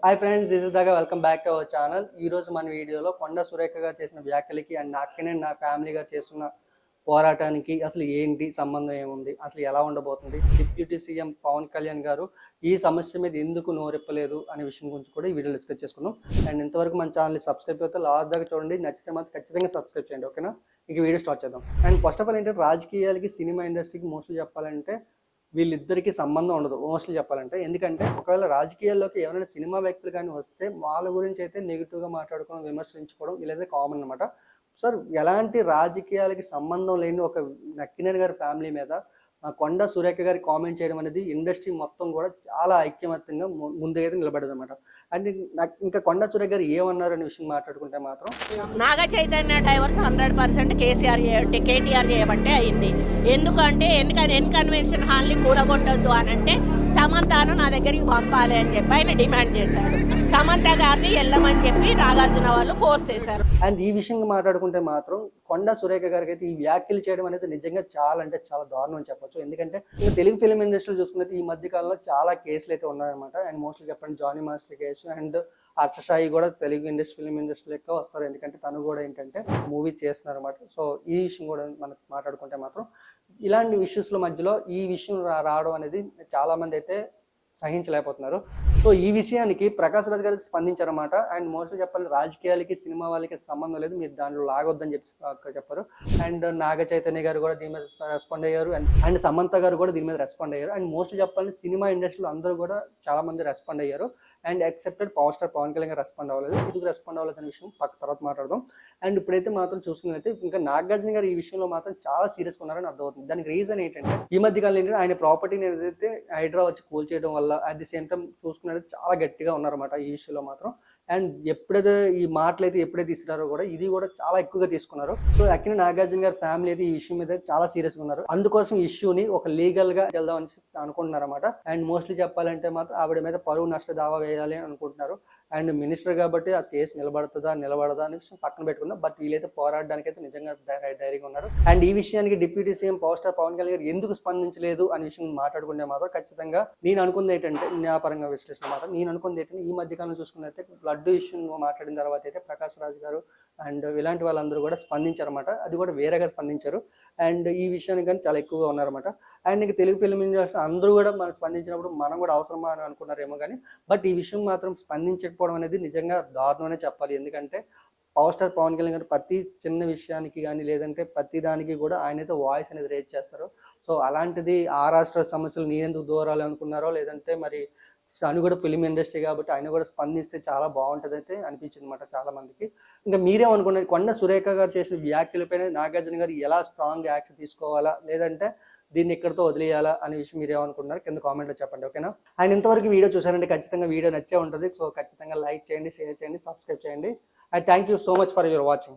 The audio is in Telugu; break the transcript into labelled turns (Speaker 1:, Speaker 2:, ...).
Speaker 1: హాయ్ ఫ్రెండ్స్, దిస్ ఇస్ దాగా welcome back to our channel. ఈ రోజు మన వీడియోలో కొండా సురేఖ గారు చేసిన వ్యాఖ్యలకి అండ్ నాకనే నా ఫ్యామిలీ గారు చేస్తున్న పోరాటానికి అసలు ఏంటి సంబంధం ఏముంది, అసలు ఎలా ఉండబోతుంది, డిప్యూటీ సీఎం పవన్ కళ్యాణ్ గారు ఈ సమస్య మీద ఎందుకు నోరెప్పలేదు అనే విషయం గురించి కూడా ఈ వీడియో డిస్కస్ చేసుకుందాం. అండ్ ఇంతవరకు మన ఛానల్ని సబ్స్క్రైబ్ అయితే లాస్ట్ దాకా చూడండి, నచ్చితే మాత్రం ఖచ్చితంగా సబ్స్క్రైబ్ చేయండి. ఓకేనా? ఇక వీడియో స్టార్ట్ చేద్దాం. అండ్ ఫస్ట్ ఆఫ్ ఆల్ ఏంటంటే రాజకీయాలకి సినిమా ఇండస్ట్రీకి మోస్ట్లీ చెప్పాలంటే వీళ్ళిద్దరికి సంబంధం ఉండదు మోస్ట్లీ చెప్పాలంటే. ఎందుకంటే ఒకవేళ రాజకీయాల్లోకి ఎవరైనా సినిమా వ్యక్తులు కానీ వస్తే వాళ్ళ గురించి అయితే నెగిటివ్గా మాట్లాడుకోవడం, విమర్శించుకోవడం ఇలాగే కామన్ అనమాట. సార్, ఎలాంటి రాజకీయాలకి సంబంధం లేని ఒక నక్కినేని గారి ఫ్యామిలీ మీద కొండా సురేఖ గారి కామెంట్ చేయడం అనేది ఇండస్ట్రీ మొత్తం కూడా చాలా ఐక్యమత్యంగా ముందుకైతే నిలబడదు అనమాట. అండ్ ఇంకా కొండా సురేఖ గారు ఏమన్నారు అనే విషయం మాట్లాడుకుంటే మాత్రం,
Speaker 2: నాగ చైతన్య డైవర్స్ 100% కేటీఆర్ చేయబట్టే అయింది. ఎందుకంటే కన్వెన్షన్ హాల్ని కూడగొట్టద్దు అని అంటే సమంతను నా దగ్గరికి పంపాలి అని చెప్పి ఆయన డిమాండ్ చేశాడు. సమంత గారిని వెళ్ళమని చెప్పి నాగార్జున వాళ్ళు ఫోర్స్ చేశారు.
Speaker 1: అండ్ ఈ విషయంగా మాట్లాడుకుంటే మాత్రం కొండా సురేఖ గారికి అయితే ఈ వ్యాఖ్యలు చేయడం అనేది నిజంగా చాలా అంటే చాలా దారుణం అని చెప్పొచ్చు. ఎందుకంటే తెలుగు ఫిలిం ఇండస్ట్రీలో చూసుకున్నది ఈ మధ్య కాలంలో చాలా కేసులు అయితే ఉన్నాయన్నమాట. అండ్ మోస్ట్లీ చెప్పండి Jani master case and Harshasai కూడా తెలుగు ఫిలిం ఇండస్ట్రీ లెక్క వస్తారు. ఎందుకంటే తను కూడా ఏంటంటే మూవీ చేస్తున్నారు అనమాట. సో ఈ విషయం కూడా మనకు మాట్లాడుకుంటే మాత్రం ఇలాంటి ఇష్యూస్ల మధ్యలో ఈ విషయం రావడం అనేది చాలా మంది అయితే సహించలేకపోతున్నారు. సో ఈ విషయానికి ప్రకాష్ రాజ్ గారికి స్పందించారన్నమాట. అండ్ మోస్ట్లీ చెప్పాలి రాజకీయాలకి సినిమా వాళ్ళకి సంబంధం లేదు, మీరు దాంట్లో లాగొద్దని చెప్పారు. అండ్ నాగ చైతన్య గారు కూడా దీని మీద రెస్పాండ్ అయ్యారు. అండ్ సమంత గారు కూడా దీని మీద రెస్పాండ్ అయ్యారు. అండ్ మోస్ట్లీ చెప్పాలి సినిమా ఇండస్ట్రీలో అందరూ కూడా చాలా మంది రెస్పాండ్ అయ్యారు. And excepted power star Pawan Kalyan గారు రెస్పాండ్ అవ్వలేదు. ఎందుకు రెస్పాండ్ అవ్వలేదు అనే విషయం తర్వాత మాట్లాడదాం. అండ్ ఇప్పుడైతే మాత్రం చూసుకున్నైతే ఇంకా నాగార్జున గారు ఈ విషయంలో మాత్రం చాలా సీరియస్గా ఉన్నారని అర్థమవుతుంది. దానికి రీజన్ ఏంటంటే ఈ మధ్య కాలంలో ఏంటంటే ఆయన ప్రాపర్టీని ఏదైతే హైడ్రా వచ్చి కూల్చేయడం వల్ల అట్ ది సేమ్ టైం చూసుకున్నట్టు చాలా గట్టిగా ఉన్నారన్నమాట ఈ విషయంలో మాత్రం. అండ్ ఎప్పుడైతే ఈ మాటలు అయితే ఎప్పుడైతే తీసుకున్నారో కూడా ఇది కూడా చాలా ఎక్కువగా తీసుకున్నారు. సో అక్కినేని నాగార్జున గారి ఫ్యామిలీ అయితే ఈ విషయం మీద చాలా సీరియస్గా ఉన్నారు. అందుకోసం ఇష్యూని ఒక లీగల్ గా వెళ్దాం అని అనుకుంటున్నారు అనమాట. అండ్ మోస్ట్లీ చెప్పాలంటే మాత్రం ఆవిడ మీద పరువు నష్ట దావా వేయాలి అని అనుకుంటున్నారు. అండ్ మినిస్టర్ కాబట్టి ఆ కేసు నిలబడదా అనే విషయం పక్కన పెట్టుకుందాం. బట్ వీళ్ళైతే పోరాడడానికి అయితే నిజంగా ధైర్యంగా ఉన్నారు. అండ్ ఈ విషయానికి deputy CM power star Pawan Kalyan గారు ఎందుకు స్పందించలేదు అనే విషయం మాట్లాడుకుంటే మాత్రం ఖచ్చితంగా నేను అనుకుంది ఏంటంటే న్యాయపరంగా విశ్లేషణ మాత్రం నేను అనుకుంది ఏంటంటే ఈ మధ్యకాలం చూసుకున్నైతే బ్లడ్ ఇష్యూ మాట్లాడిన తర్వాత అయితే ప్రకాష్ రాజ్ గారు అండ్ ఇలాంటి వాళ్ళందరూ కూడా స్పందించారన్నమాట. అది కూడా వేరేగా స్పందించారు. అండ్ ఈ విషయానికి కానీ చాలా ఎక్కువగా ఉన్నారన్నమాట. అండ్ ఇంకా తెలుగు ఫిల్మ్ ఇండస్ట్రీ అందరూ కూడా మనం స్పందించినప్పుడు మనం కూడా అవసరమా అని అనుకున్నారేమో కానీ బట్ ఈ విషయం మాత్రం స్పందించకపోవడం అనేది నిజంగా దారుణమనే చెప్పాలి. ఎందుకంటే పవర్ స్టార్ పవన్ కళ్యాణ్ గారు ప్రతి చిన్న విషయానికి కానీ లేదంటే ప్రతి దానికి కూడా ఆయనైతే వాయిస్ అనేది రేజ్ చేస్తారు. సో అలాంటిది ఆ రాష్ట్ర సమస్యలు నేనెందుకు దూరాలి అనుకున్నారో లేదంటే మరి తను కూడా ఫిలిం ఇండస్ట్రీ కాబట్టి ఆయన కూడా స్పందిస్తే చాలా బాగుంటుంది అయితే అనిపించింది అనమాట చాలా మందికి. ఇంకా మీరేమనుకున్నారు కొండా సురేఖ గారు చేసిన వ్యాఖ్యలపైన నాగార్జున గారు ఎలా స్ట్రాంగ్ యాక్షన్ తీసుకోవాలా లేదంటే దీన్ని ఎక్కడితో వదిలేయాలా అనే విషయం మీరేమనుకుంటున్నారు కింద కామెంట్లో చెప్పండి. ఓకేనా? ఆయన ఇంతవరకు వీడియో చూసారంటే ఖచ్చితంగా వీడియో నచ్చే ఉంటుంది. సో ఖచ్చితంగా లైక్ చేయండి, షేర్ చేయండి, సబ్స్క్రైబ్ చేయండి. I thank you so much for your watching.